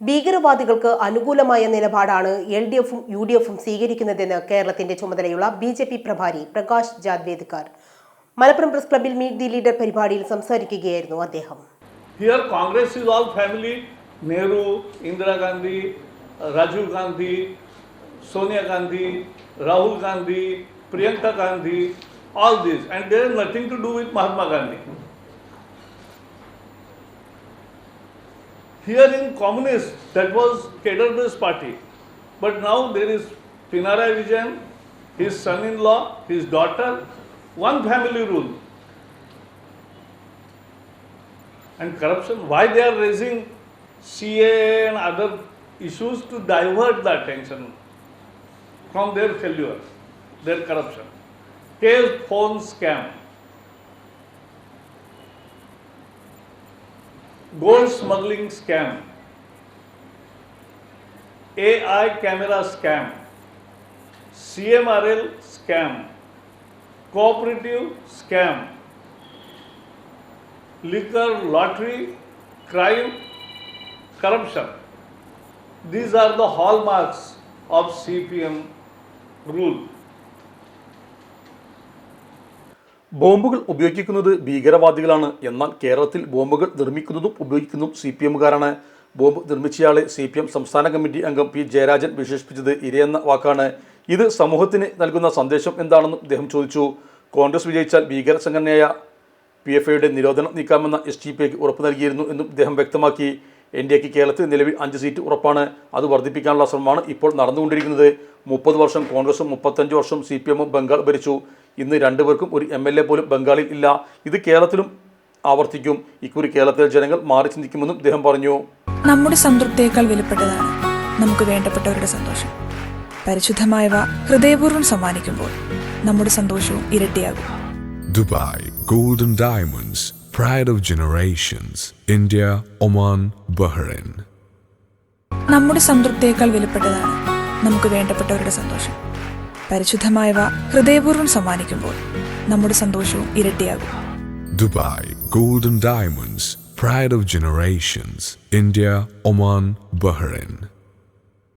ഭീകരവാദികൾക്ക് അനുകൂലമായ നിലപാടാണ് LDFും UDFും സ്വീകരിക്കുന്നതെന്ന് കേരളത്തിന്റെ ചുമതലയുള്ള BJP പ്രഭാരി പ്രകാശ് ജാവ്ദേക്കർ മലപ്പുറം പ്രസ് ക്ലബ്ബിൽ മീറ്റ് ദി ലീഡർ പരിപാടിയിൽ സംസാരിക്കുകയായിരുന്നു അദ്ദേഹം. Here Congress is all family, Nehru, Indira Gandhi, Rajiv Gandhi, Sonia Gandhi, Rahul Gandhi, Priyanka Gandhi, all this, and there is nothing to do with Mahatma Gandhi. Here in communist, that was cadre-based party, but now there is Pinarayi Vijayan, his son-in-law, his daughter, one family rule. And corruption, why they are raising CA and other issues to divert the attention from their failure, their corruption. Case phone scam, gold smuggling scam, AI camera scam, CMRL scam, cooperative scam, liquor, lottery, crime, corruption. These are the hallmarks of CPM rule. ബോംബുകൾ ഉപയോഗിക്കുന്നത് ഭീകരവാദികളാണ്. എന്നാൽ കേരളത്തിൽ ബോംബുകൾ നിർമ്മിക്കുന്നതും ഉപയോഗിക്കുന്നതും CPMകാരാണ്. Bomb നിർമ്മിച്ചയാളെ CPM സംസ്ഥാന committee അംഗം P. Jayarajan വിശേഷിപ്പിച്ചത് ഇരയെന്ന വാക്കാണ്. ഇത് സമൂഹത്തിന് നൽകുന്ന സന്ദേശം എന്താണെന്നും അദ്ദേഹം ചോദിച്ചു. കോൺഗ്രസ് വിജയിച്ചാൽ ഭീകര സംഘടനയായ PFIയുടെ നിരോധനം നീക്കാമെന്ന STPക്ക് ഉറപ്പ് നൽകിയിരുന്നു എന്നും അദ്ദേഹം വ്യക്തമാക്കി. NDAക്ക് കേരളത്തിൽ നിലവിൽ 5 സീറ്റ് ഉറപ്പാണ്. അത് വർദ്ധിപ്പിക്കാനുള്ള ശ്രമമാണ് ഇപ്പോൾ നടന്നുകൊണ്ടിരിക്കുന്നത്. 30 വർഷം കോൺഗ്രസും 35 വർഷം CPMും ബംഗാൾ ഭരിച്ചു. ഇന്ന് രണ്ടുപേർക്കും ഒരു MLA പോലും ബംഗാളിൽ ഇല്ല. ഇത് കേരളത്തിലും ആവർത്തിക്കും. ഇക്കുറി കേരളത്തിലെ ജനങ്ങൾ മാറി ചിന്തിക്കുമെന്നും അദ്ദേഹം പറഞ്ഞു. നമ്മുടെ സംതൃപ്തിയേക്കാൾ വിലപ്പെട്ടതാണ് നമുക്ക് വേണ്ടപ്പെട്ടവരുടെ സന്തോഷം. പരിശുദ്ധമായവ ഹൃദയപൂർവ്വം സമ്മാനിക്കുമ്പോൾ നമ്മുടെ സന്തോഷവും ഇരട്ടിയാകും. Dubai Gold and Diamonds, pride of generations. India, Oman, Bahrain. നമ്മുടെ സംതൃപ്തിയേക്കാൾ വിലപ്പെട്ടതാണ് നമുക്ക് വേണ്ടപ്പെട്ടവരുടെ സന്തോഷം. പരിശുദ്ധമായവ ഹൃദയപൂർവ്വം സമ്മാനിക്കുമ്പോൾ നമ്മുടെ സന്തോഷവും ഇരട്ടിയാകും. Dubai Gold and Diamonds, pride of generations. India, Oman, Bahrain.